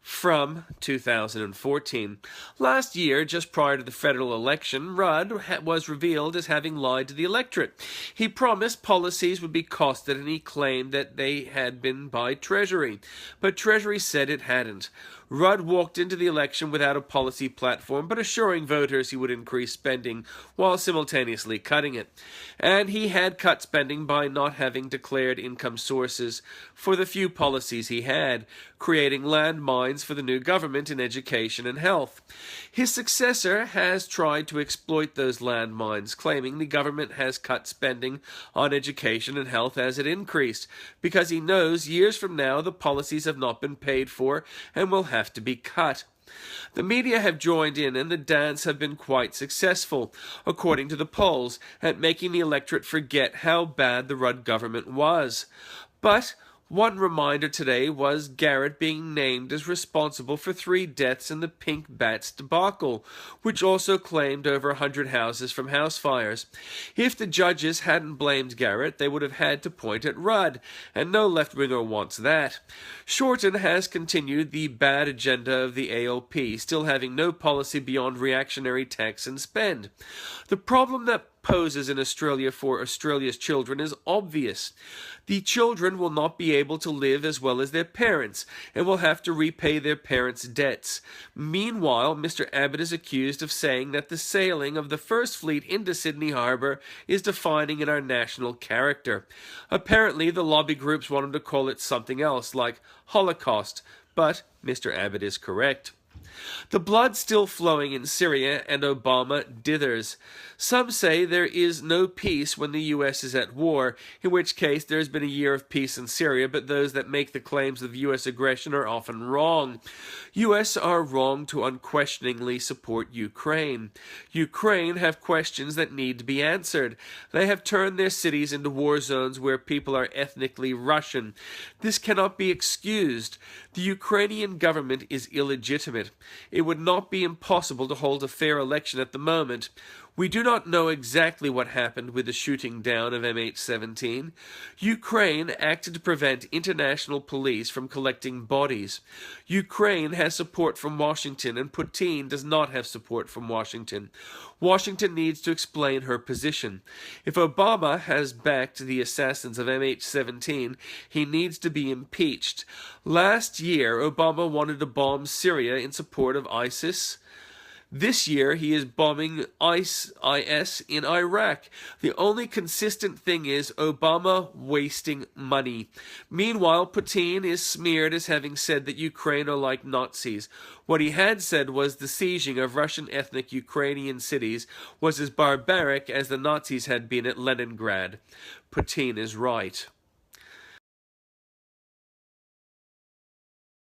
from 2014. Last year, just prior to the federal election, Rudd was revealed as having lied to the electorate. He promised policies would be costed, and he claimed that they had been by Treasury. But Treasury said it hadn't. Rudd walked into the election without a policy platform, but assuring voters he would increase spending while simultaneously cutting it. And he had cut spending by not having declared income sources for the few policies he had, creating landmines for the new government in education and health. His successor has tried to exploit those landmines, claiming the government has cut spending on education and health as it increased, because he knows years from now the policies have not been paid for and will have to be cut. The media have joined in, and the dance have been quite successful, according to the polls, at making the electorate forget how bad the Rudd government was. But one reminder today was Garrett being named as responsible for 3 deaths in the Pink Bats debacle, which also claimed over 100 houses from house fires. If the judges hadn't blamed Garrett, they would have had to point at Rudd, and no left-winger wants that. Shorten has continued the bad agenda of the ALP, still having no policy beyond reactionary tax and spend. The problem that poses in Australia for Australia's children is obvious. The children will not be able to live as well as their parents and will have to repay their parents' debts. Meanwhile, Mr Abbott is accused of saying that the sailing of the first fleet into Sydney Harbour is defining in our national character. Apparently, the lobby groups want him to call it something else, like holocaust, but Mr Abbott is correct. The blood still flowing in Syria, and Obama dithers. Some say there is no peace when the U.S. is at war, in which case there has been a year of peace in Syria, but those that make the claims of U.S. aggression are often wrong. U.S. are wrong to unquestioningly support Ukraine. Ukraine have questions that need to be answered. They have turned their cities into war zones where people are ethnically Russian. This cannot be excused. The Ukrainian government is illegitimate. It would not be impossible to hold a fair election at the moment. We do not know exactly what happened with the shooting down of MH17. Ukraine acted to prevent international police from collecting bodies. Ukraine has support from Washington, and Putin does not have support from Washington. Washington needs to explain her position. If Obama has backed the assassins of MH17, he needs to be impeached. Last year, Obama wanted to bomb Syria in support of ISIS. This year, he is bombing IS in Iraq. The only consistent thing is Obama wasting money. Meanwhile, Putin is smeared as having said that Ukraine are like Nazis. What he had said was the sieging of Russian ethnic Ukrainian cities was as barbaric as the Nazis had been at Leningrad. Putin is right.